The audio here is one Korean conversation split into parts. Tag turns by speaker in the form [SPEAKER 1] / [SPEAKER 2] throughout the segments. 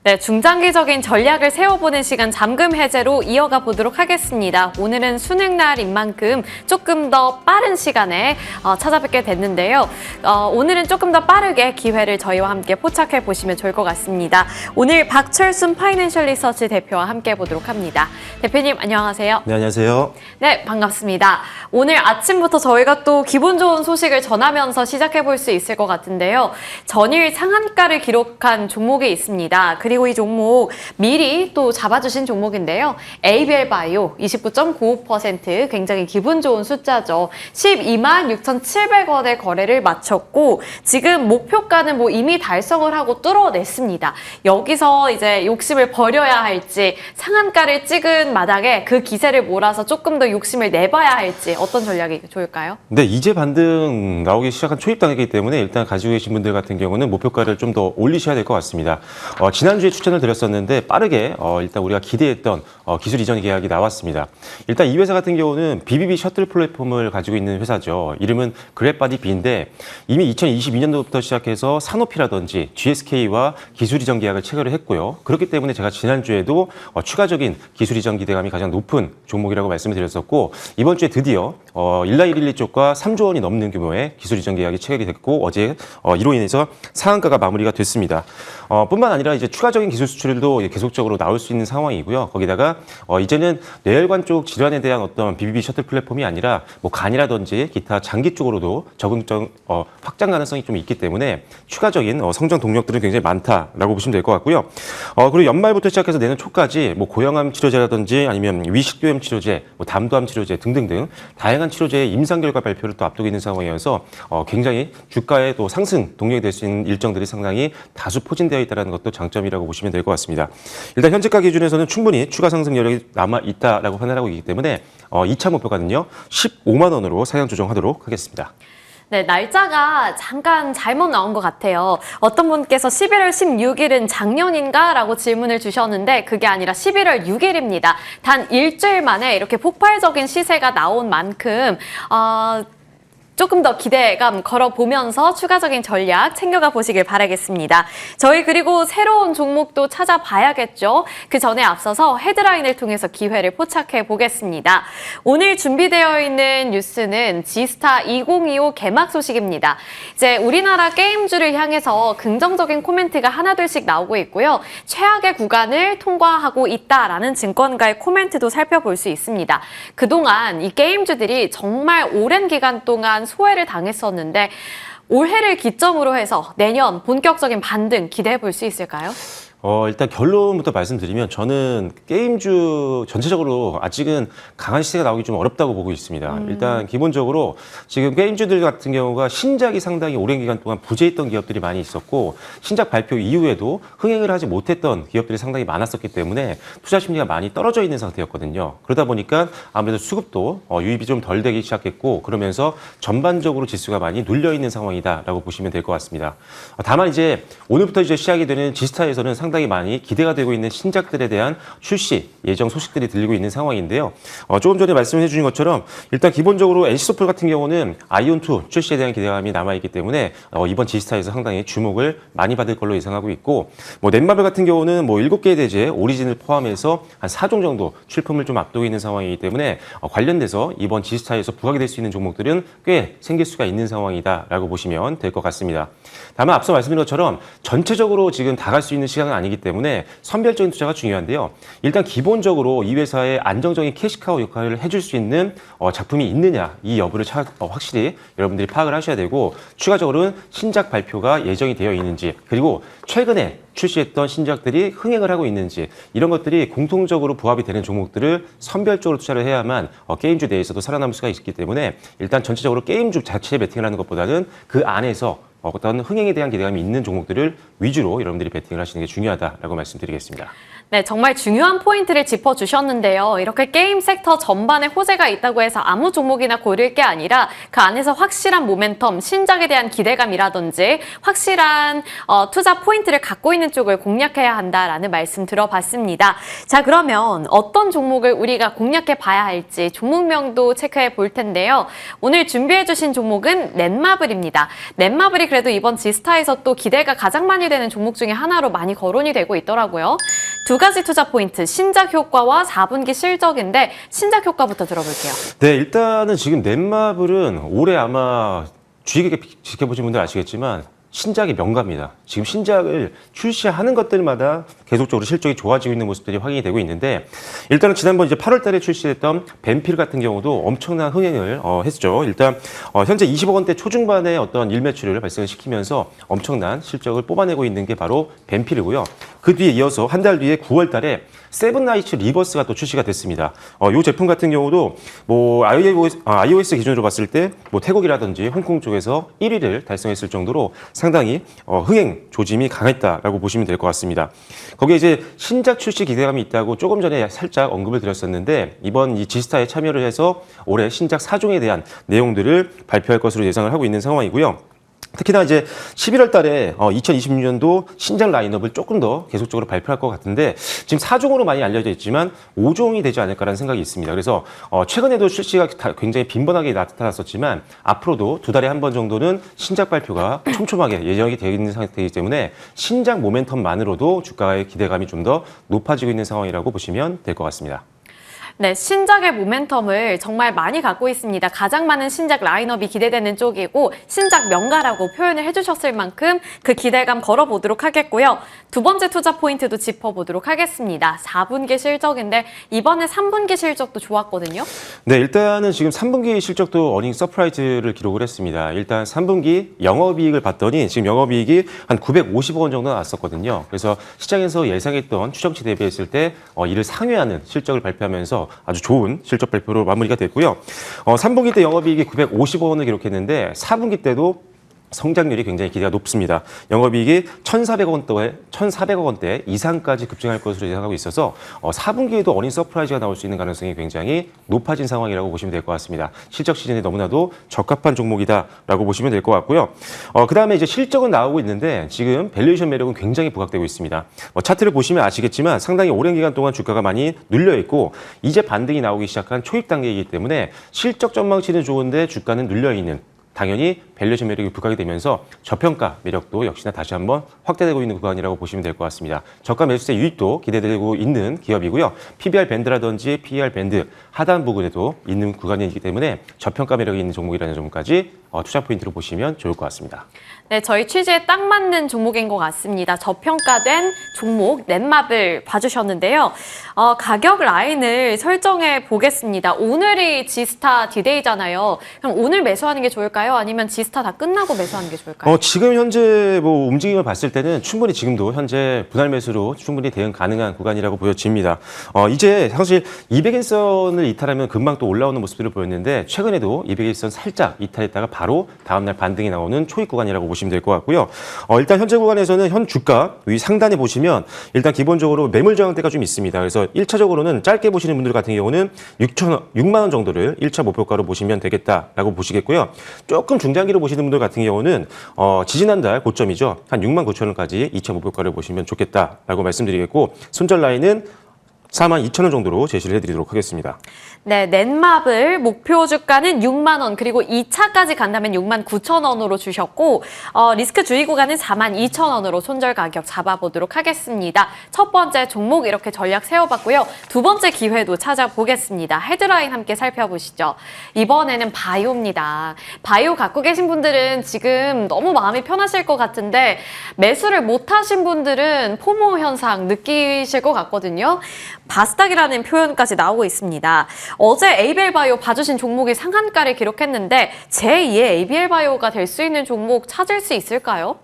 [SPEAKER 1] 네, 중장기적인 전략을 세워보는 시간 잠금 해제로 이어가 보도록 하겠습니다. 오늘은 수능 날인 만큼 조금 더 빠른 시간에 찾아뵙게 됐는데요. 오늘은 조금 더 빠르게 기회를 저희와 함께 포착해 보시면 좋을 것 같습니다. 오늘 박철순 파이낸셜 리서치 대표와 함께 보도록 합니다. 대표님 안녕하세요.
[SPEAKER 2] 네, 안녕하세요.
[SPEAKER 1] 네, 반갑습니다. 오늘 아침부터 저희가 또 기분 좋은 소식을 전하면서 시작해 볼 수 있을 것 같은데요. 전일 상한가를 기록한 종목이 있습니다. 그리고 이 종목 미리 또 잡아주신 종목인데요. ABL 바이오 29.95% 굉장히 기분 좋은 숫자죠. 12만 6,700원의 거래를 마쳤고 지금 목표가는 이미 달성을 하고 뚫어냈습니다. 여기서 이제 욕심을 버려야 할지 상한가를 찍은 마당에 그 기세를 몰아서 조금 더 욕심을 내봐야 할지 어떤 전략이 좋을까요?
[SPEAKER 2] 네, 이제 반등 나오기 시작한 초입 단계이기 때문에 일단 가지고 계신 분들 같은 경우는 목표가를 좀 더 올리셔야 될 것 같습니다. 지난주에 추천을 드렸었는데 빠르게 일단 우리가 기대했던 기술 이전 계약이 나왔습니다. 일단 이 회사 같은 경우는 BBB 셔틀 플랫폼을 가지고 있는 회사죠. 이름은 그랩바디비인데 이미 2022년도부터 시작해서 산오피라든지 GSK와 기술 이전 계약을 체결을 했고요. 그렇기 때문에 제가 지난주에도 추가적인 기술 이전 기대감이 가장 높은 종목이라고 말씀을 드렸었고 이번 주에 드디어 일라이릴리 쪽과 3조 원이 넘는 규모의 기술 이전 계약이 체결이 됐고 어제 이로 인해서 상한가가 마무리가 됐습니다. 뿐만 아니라 이제 추가적인 기술 수출도 계속적으로 나올 수 있는 상황이고요. 거기다가 이제는 뇌혈관 쪽 질환에 대한 어떤 BBB 셔틀 플랫폼이 아니라 간이라든지 기타 장기 쪽으로도 적응적 확장 가능성이 좀 있기 때문에 추가적인 성장 동력들은 굉장히 많다라고 보시면 될 것 같고요. 그리고 연말부터 시작해서 내년 초까지 고형암 치료제라든지 아니면 위식도염 치료제, 담도암 치료제 등등등 다양한 치료제의 임상 결과 발표를 또 앞두고 있는 상황이어서 굉장히 주가의 또 상승 동력이 될 수 있는 일정들이 상당히 다수 포진되어 있다는 것도 장점이라고 보시면 될 것 같습니다. 일단 현재가 기준에서는 충분히 추가 상승 여력이 남아 있다라고 판단하고 있기 때문에 2차 목표가는요 15만 원으로 상향 조정하도록 하겠습니다.
[SPEAKER 1] 네, 날짜가 잠깐 잘못 나온 것 같아요. 어떤 분께서 11월 16일은 작년인가? 라고 질문을 주셨는데 그게 아니라 11월 6일입니다. 단 일주일 만에 이렇게 폭발적인 시세가 나온 만큼 조금 더 기대감 걸어보면서 추가적인 전략 챙겨가 보시길 바라겠습니다. 저희 그리고 새로운 종목도 찾아봐야겠죠. 그 전에 앞서서 헤드라인을 통해서 기회를 포착해 보겠습니다. 오늘 준비되어 있는 뉴스는 지스타 2025 개막 소식입니다. 이제 우리나라 게임주를 향해서 긍정적인 코멘트가 하나둘씩 나오고 있고요. 최악의 구간을 통과하고 있다라는 증권가의 코멘트도 살펴볼 수 있습니다. 그동안 이 게임주들이 정말 오랜 기간 동안 소외를 당했었는데 올해를 기점으로 해서 내년 본격적인 반등 기대해 볼 수 있을까요?
[SPEAKER 2] 일단 결론부터 말씀드리면 저는 게임주 전체적으로 아직은 강한 시세가 나오기 좀 어렵다고 보고 있습니다. 일단 기본적으로 지금 게임주들 같은 경우가 신작이 상당히 오랜 기간 동안 부재했던 기업들이 많이 있었고 신작 발표 이후에도 흥행을 하지 못했던 기업들이 상당히 많았었기 때문에 투자 심리가 많이 떨어져 있는 상태였거든요. 그러다 보니까 아무래도 수급도 유입이 좀 덜 되기 시작했고 그러면서 전반적으로 지수가 많이 눌려 있는 상황이다라고 보시면 될 것 같습니다. 다만 이제 오늘부터 이제 시작이 되는 지스타에서는 상당히 많이 기대가 되고 있는 신작들에 대한 출시 예정 소식들이 들리고 있는 상황인데요. 조금 전에 말씀해 주신 것처럼 일단 기본적으로 NC소플 같은 경우는 아이온2 출시에 대한 기대감이 남아있기 때문에 이번 지스타에서 상당히 주목을 많이 받을 걸로 예상하고 있고 넷마블 같은 경우는 7개의 대지에 오리진을 포함해서 한 4종 정도 출품을 좀 앞두고 있는 상황이기 때문에 관련돼서 이번 지스타에서 부각이 될 수 있는 종목들은 꽤 생길 수가 있는 상황이다라고 보시면 될 것 같습니다. 다만 앞서 말씀드린 것처럼 전체적으로 지금 다 갈 수 있는 시간은 아니기 때문에 선별적인 투자가 중요한데요. 일단 기본적으로 이 회사의 안정적인 캐시카우 역할을 해줄 수 있는 작품이 있느냐 이 여부를 확실히 여러분들이 파악을 하셔야 되고 추가적으로는 신작 발표가 예정이 되어 있는지 그리고 최근에 출시했던 신작들이 흥행을 하고 있는지 이런 것들이 공통적으로 부합이 되는 종목들을 선별적으로 투자를 해야만 게임주 내에서도 살아남을 수가 있기 때문에 일단 전체적으로 게임주 자체에 베팅을 하는 것보다는 그 안에서 어떤 흥행에 대한 기대감이 있는 종목들을 위주로 여러분들이 베팅을 하시는 게 중요하다라고 말씀드리겠습니다.
[SPEAKER 1] 네, 정말 중요한 포인트를 짚어주셨는데요. 이렇게 게임 섹터 전반에 호재가 있다고 해서 아무 종목이나 고를 게 아니라 그 안에서 확실한 모멘텀, 신작에 대한 기대감이라든지 확실한 투자 포인트를 갖고 있는 쪽을 공략해야 한다라는 말씀 들어봤습니다. 자, 그러면 어떤 종목을 우리가 공략해 봐야 할지 종목명도 체크해 볼 텐데요. 오늘 준비해 주신 종목은 넷마블입니다. 넷마블이 사람들이 그래도 이번 지스타에서 또 기대가 가장 많이 되는 종목 중에 하나로 많이 거론이 되고 있더라고요. 두 가지 투자 포인트, 신작 효과와 4분기 실적인데 신작 효과부터 들어볼게요.
[SPEAKER 2] 네, 일단은 지금 넷마블은 올해 아마 주의 깊게 지켜보신 분들 아시겠지만 신작의 명가입니다. 지금 신작을 출시하는 것들마다 계속적으로 실적이 좋아지고 있는 모습들이 확인이 되고 있는데 일단은 지난번 이제 8월 달에 출시했던 벤필 같은 경우도 엄청난 흥행을 했죠. 일단 현재 20억 원대 초중반의 어떤 일매출을 발생을 시키면서 엄청난 실적을 뽑아내고 있는 게 바로 벤필이고요. 그 뒤에 이어서 한 달 뒤에 9월 달에 세븐나이츠 리버스가 또 출시가 됐습니다. 이 제품 같은 경우도 뭐 iOS 기준으로 봤을 때 뭐 태국이라든지 홍콩 쪽에서 1위를 달성했을 정도로 상당히 흥행 조짐이 강했다라고 보시면 될 것 같습니다. 거기에 이제 신작 출시 기대감이 있다고 조금 전에 살짝 언급을 드렸었는데 이번 이 지스타에 참여를 해서 올해 신작 4종에 대한 내용들을 발표할 것으로 예상을 하고 있는 상황이고요. 특히나 이제 11월 달에 2026년도 신작 라인업을 조금 더 계속적으로 발표할 것 같은데 지금 4종으로 많이 알려져 있지만 5종이 되지 않을까라는 생각이 있습니다. 그래서 최근에도 출시가 굉장히 빈번하게 나타났었지만 앞으로도 2달에 한 번 정도는 신작 발표가 촘촘하게 예정이 되어 있는 상태이기 때문에 신작 모멘텀만으로도 주가의 기대감이 좀 더 높아지고 있는 상황이라고 보시면 될 것 같습니다.
[SPEAKER 1] 네, 신작의 모멘텀을 정말 많이 갖고 있습니다. 가장 많은 신작 라인업이 기대되는 쪽이고 신작 명가라고 표현을 해주셨을 만큼 그 기대감 걸어보도록 하겠고요. 두 번째 투자 포인트도 짚어보도록 하겠습니다. 4분기 실적인데 이번에 3분기 실적도 좋았거든요.
[SPEAKER 2] 네, 일단은 지금 3분기 실적도 어닝 서프라이즈를 기록을 했습니다. 일단 3분기 영업이익을 봤더니 지금 영업이익이 한 950억 원 정도 나왔었거든요. 그래서 시장에서 예상했던 추정치 대비했을 때 이를 상회하는 실적을 발표하면서 아주 좋은 실적 발표로 마무리가 됐고요. 3분기 때 영업이익이 950억 원을 기록했는데 4분기 때도 성장률이 굉장히 기대가 높습니다. 영업이익이 1,400억 원대 이상까지 급증할 것으로 예상하고 있어서 4분기에도 어닝 서프라이즈가 나올 수 있는 가능성이 굉장히 높아진 상황이라고 보시면 될 것 같습니다. 실적 시즌에 너무나도 적합한 종목이다라고 보시면 될 것 같고요. 그다음에 이제 실적은 나오고 있는데 지금 밸류에이션 매력은 굉장히 부각되고 있습니다. 차트를 보시면 아시겠지만 상당히 오랜 기간 동안 주가가 많이 눌려 있고 이제 반등이 나오기 시작한 초입 단계이기 때문에 실적 전망치는 좋은데 주가는 눌려 있는 당연히 밸류에이션 매력이 부각이 되면서 저평가 매력도 역시나 다시 한번 확대되고 있는 구간이라고 보시면 될 것 같습니다. 저가 매수세 유입도 기대되고 있는 기업이고요. PBR 밴드라든지 PER 밴드 하단 부분에도 있는 구간이기 때문에 저평가 매력이 있는 종목이라는 점까지 투자 포인트로 보시면 좋을 것 같습니다.
[SPEAKER 1] 네, 저희 취지에 딱 맞는 종목인 것 같습니다. 저평가된 종목 넷마블 봐주셨는데요. 가격 라인을 설정해 보겠습니다. 오늘이 지스타 디데이잖아요. 그럼 오늘 매수하는 게 좋을까요? 아니면 지스타 다 끝나고 매수하는 게 좋을까요?
[SPEAKER 2] 지금 현재 뭐 움직임을 봤을 때는 충분히 지금도 현재 분할 매수로 충분히 대응 가능한 구간이라고 보여집니다. 이제 사실 200일선을 이탈하면 금방 또 올라오는 모습들을 보였는데 최근에도 200일선 살짝 이탈했다가 바로 다음날 반등이 나오는 초입 구간이라고 보시면 될 것 같고요. 일단 현재 구간에서는 현 주가 위 상단에 보시면 일단 기본적으로 매물 저항대가 좀 있습니다. 그래서 1차적으로는 짧게 보시는 분들 같은 경우는 6만 원 정도를 1차 목표가로 보시면 되겠다라고 보시겠고요. 조금 중장기로 보시는 분들 같은 경우는 지지난달 고점이죠. 한 6만 9천 원까지 2차 목표가를 보시면 좋겠다라고 말씀드리겠고 손절 라인은 42,000원 정도로 제시를 해드리도록 하겠습니다.
[SPEAKER 1] 네, 넷마블 목표 주가는 6만 원 그리고 2차까지 간다면 6만 9천 원으로 주셨고 리스크 주의 구간은 4만 2천 원으로 손절 가격 잡아보도록 하겠습니다. 첫 번째 종목 이렇게 전략 세워봤고요. 두 번째 기회도 찾아보겠습니다. 헤드라인 함께 살펴보시죠. 이번에는 바이오입니다. 바이오 갖고 계신 분들은 지금 너무 마음이 편하실 것 같은데 매수를 못하신 분들은 포모 현상 느끼실 것 같거든요. 바스닥이라는 표현까지 나오고 있습니다. 어제 ABL 바이오 봐주신 종목이 상한가를 기록했는데 제2의 ABL 바이오가 될 수 있는 종목 찾을 수 있을까요?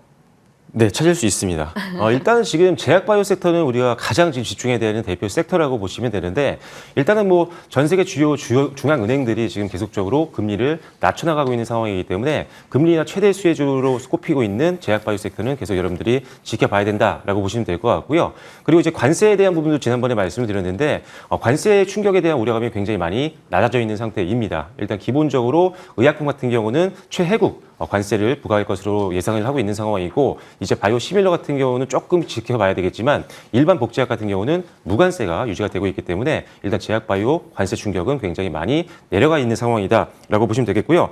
[SPEAKER 2] 네, 찾을 수 있습니다. 일단은 지금 제약바이오 섹터는 우리가 가장 지금 집중해야 되는 대표 섹터라고 보시면 되는데 일단은 뭐 전 세계 주요 중앙은행들이 지금 계속적으로 금리를 낮춰나가고 있는 상황이기 때문에 금리나 최대 수혜주로 꼽히고 있는 제약바이오 섹터는 계속 여러분들이 지켜봐야 된다라고 보시면 될 것 같고요. 그리고 이제 관세에 대한 부분도 지난번에 말씀을 드렸는데 관세 충격에 대한 우려감이 굉장히 많이 낮아져 있는 상태입니다. 일단 기본적으로 의약품 같은 경우는 최혜국 관세를 부과할 것으로 예상을 하고 있는 상황이고 이제 바이오 시밀러 같은 경우는 조금 지켜봐야 되겠지만 일반 복제약 같은 경우는 무관세가 유지가 되고 있기 때문에 일단 제약 바이오 관세 충격은 굉장히 많이 내려가 있는 상황이다라고 보시면 되겠고요.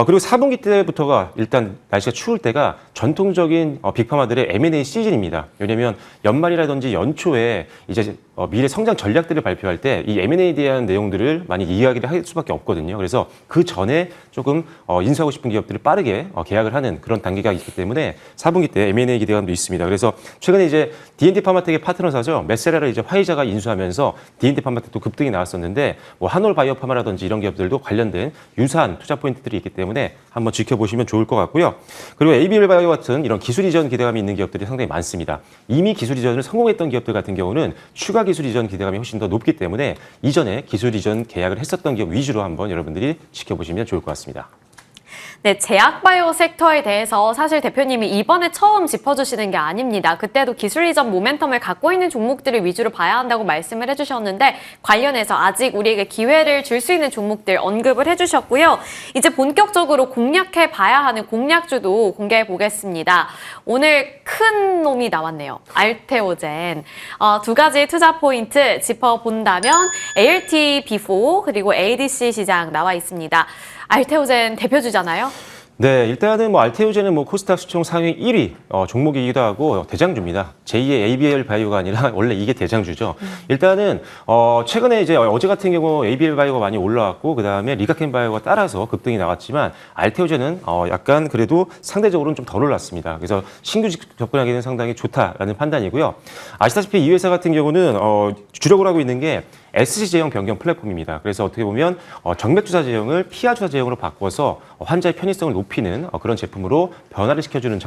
[SPEAKER 2] 그리고 4분기 때부터가 일단 날씨가 추울 때가 전통적인 빅파마들의 M&A 시즌입니다. 왜냐하면 연말이라든지 연초에 이제 미래 성장 전략들을 발표할 때 이 M&A에 대한 내용들을 많이 이야기를 할 수밖에 없거든요. 그래서 그 전에 조금 인수하고 싶은 기업들을 빠르게 계약을 하는 그런 단계가 있기 때문에 4분기 때 M&A 기대감도 있습니다. 그래서 최근에 이제 D&D 파마텍의 파트너사죠. 메세라를 이제 화이자가 인수하면서 D&D 파마텍도 급등이 나왔었는데 뭐 한올 바이오 파마라든지 이런 기업들도 관련된 유사한 투자 포인트들이 있기 때문에 한번 지켜보시면 좋을 것 같고요. 그리고 ABL 바이오 같은 이런 기술 이전 기대감이 있는 기업들이 상당히 많습니다. 이미 기술 이전을 성공했던 기업들 같은 경우는 추가 기술 이전 기대감이 훨씬 더 높기 때문에 이전에 기술 이전 계약을 했었던 기업 위주로 한번 여러분들이 지켜보시면 좋을 것 같습니다.
[SPEAKER 1] 네, 제약바이오 섹터에 대해서 사실 대표님이 이번에 처음 짚어주시는 게 아닙니다. 그때도 기술 이전 모멘텀을 갖고 있는 종목들을 위주로 봐야 한다고 말씀을 해주셨는데 관련해서 아직 우리에게 기회를 줄 수 있는 종목들 언급을 해주셨고요. 이제 본격적으로 공략해 봐야 하는 공략주도 공개해 보겠습니다. 오늘 큰 놈이 나왔네요. 알테오젠. 두 가지 투자 포인트 짚어본다면 ALT-B4 그리고 ADC 시장 나와 있습니다. 알테오젠 대표주잖아요.
[SPEAKER 2] 네, 일단은 뭐 알테오젠은 뭐 코스닥 수총 상위 1위 종목이기도 하고 대장주입니다. 제2의 ABL 바이오가 아니라 원래 이게 대장주죠. 일단은 최근에 이제 어제 같은 경우 ABL 바이오가 많이 올라왔고 그다음에 리가켄 바이오가 따라서 급등이 나왔지만 알테오젠은 약간 그래도 상대적으로는 좀 덜 올랐습니다. 그래서 신규 접근하기는 상당히 좋다라는 판단이고요. 아시다시피 이 회사 같은 경우는 주력을 하고 있는 게 SC 제형 변경 플랫폼입니다. 그래서 어떻게 보면 정맥 주사 제형을 피하 주사 제형으로 바꿔서 환자의 편의성을 높이는 그런 제품으로 변화를 시켜주는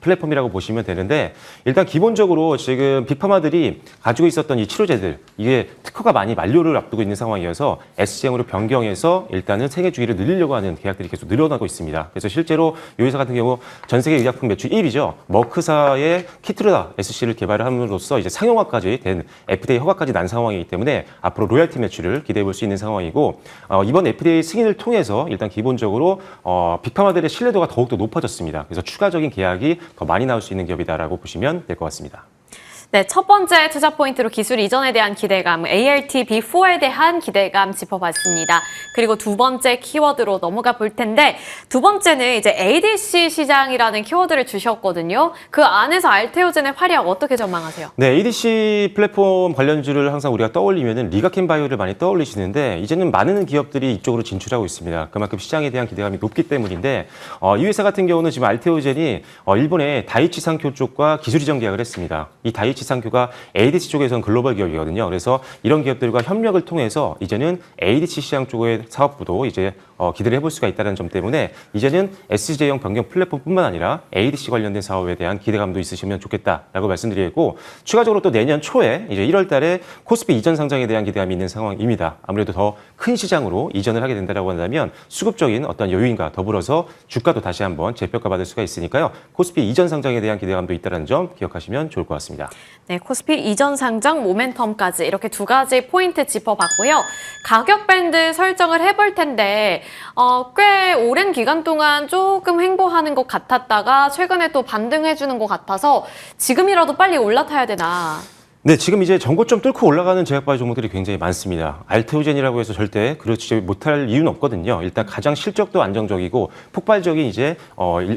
[SPEAKER 2] 플랫폼이라고 보시면 되는데 일단 기본적으로 지금 빅파마들이 가지고 있었던 이 치료제들 이게 특허가 많이 만료를 앞두고 있는 상황이어서 S 제형으로 변경해서 일단은 생애 주기를 늘리려고 하는 계약들이 계속 늘어나고 있습니다. 그래서 실제로 이 회사 같은 경우 전 세계 의약품 매출 1위죠. 머크사의 키트르다 SC를 개발을 함으로써 이제 상용화까지 된 FDA 허가까지 난 상황이기 때문에 앞으로 로열티 매출을 기대해 볼 수 있는 상황이고 이번 FDA 승인을 통해서 일단 기본적으로 빅파마들의 신뢰도가 더욱더 높아졌습니다. 그래서 추가적인 계약이 더 많이 나올 수 있는 기업이다라고 보시면 될 것 같습니다.
[SPEAKER 1] 네, 첫 번째 투자 포인트로 기술 이전에 대한 기대감, ALT-B4에 대한 기대감 짚어봤습니다. 그리고 두 번째 키워드로 넘어가 볼 텐데 두 번째는 이제 ADC 시장이라는 키워드를 주셨거든요. 그 안에서 알테오젠의 활약 어떻게 전망하세요?
[SPEAKER 2] 네, ADC 플랫폼 관련주를 항상 우리가 떠올리면은 리가켄 바이오를 많이 떠올리시는데 이제는 많은 기업들이 이쪽으로 진출하고 있습니다. 그만큼 시장에 대한 기대감이 높기 때문인데 이 회사 같은 경우는 지금 알테오젠이 일본의 다이치 상쿄 쪽과 기술 이전 계약을 했습니다. 이 다이치 상교가 ADC 쪽에서는 글로벌 기업이거든요. 그래서 이런 기업들과 협력을 통해서 이제는 ADC 시장 쪽의 사업부도 이제 기대를 해볼 수가 있다는 점 때문에 이제는 SC제형 변경 플랫폼뿐만 아니라 ADC 관련된 사업에 대한 기대감도 있으시면 좋겠다라고 말씀드리고 추가적으로 또 내년 초에 이제 1월 달에 코스피 이전 상장에 대한 기대감이 있는 상황입니다. 아무래도 더 큰 시장으로 이전을 하게 된다고 한다면 수급적인 어떤 여유인과 더불어서 주가도 다시 한번 재평가받을 수가 있으니까요. 코스피 이전 상장에 대한 기대감도 있다는 점 기억하시면 좋을 것 같습니다.
[SPEAKER 1] 네, 코스피 이전 상장 모멘텀까지 이렇게 두 가지 포인트 짚어봤고요. 가격 밴드 설정을 해볼 텐데 꽤 오랜 기간 동안 조금 횡보하는 것 같았다가 최근에 또 반등해주는 것 같아서 지금이라도 빨리 올라타야 되나?
[SPEAKER 2] 네, 지금 이제 전고점 뚫고 올라가는 제약바이오 종목들이 굉장히 많습니다. 알테오젠이라고 해서 절대 그렇지 못할 이유는 없거든요. 일단 가장 실적도 안정적이고 폭발적인 이제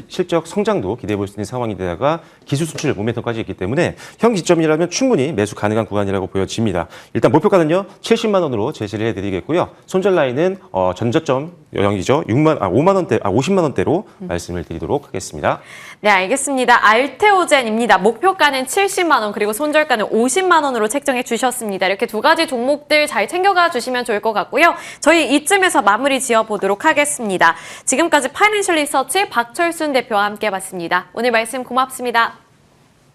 [SPEAKER 2] 실적 성장도 기대해 볼 수 있는 상황인데다가 기술 수출 모멘텀까지 있기 때문에 현 기점이라면 충분히 매수 가능한 구간이라고 보여집니다. 일단 목표가는요 70만 원으로 제시를 해드리겠고요. 손절 라인은 전저점 영이죠 50만 원대로 말씀을 드리도록 하겠습니다.
[SPEAKER 1] 네, 알겠습니다. 알테오젠입니다. 목표가는 70만 원 그리고 손절가는 50만 원으로 책정해 주셨습니다. 이렇게 두 가지 종목들 잘 챙겨가 주시면 좋을 것 같고요. 저희 이쯤에서 마무리 지어보도록 하겠습니다. 지금까지 파이낸셜 리서치 박철순 대표와 함께 봤습니다. 오늘 말씀 고맙습니다.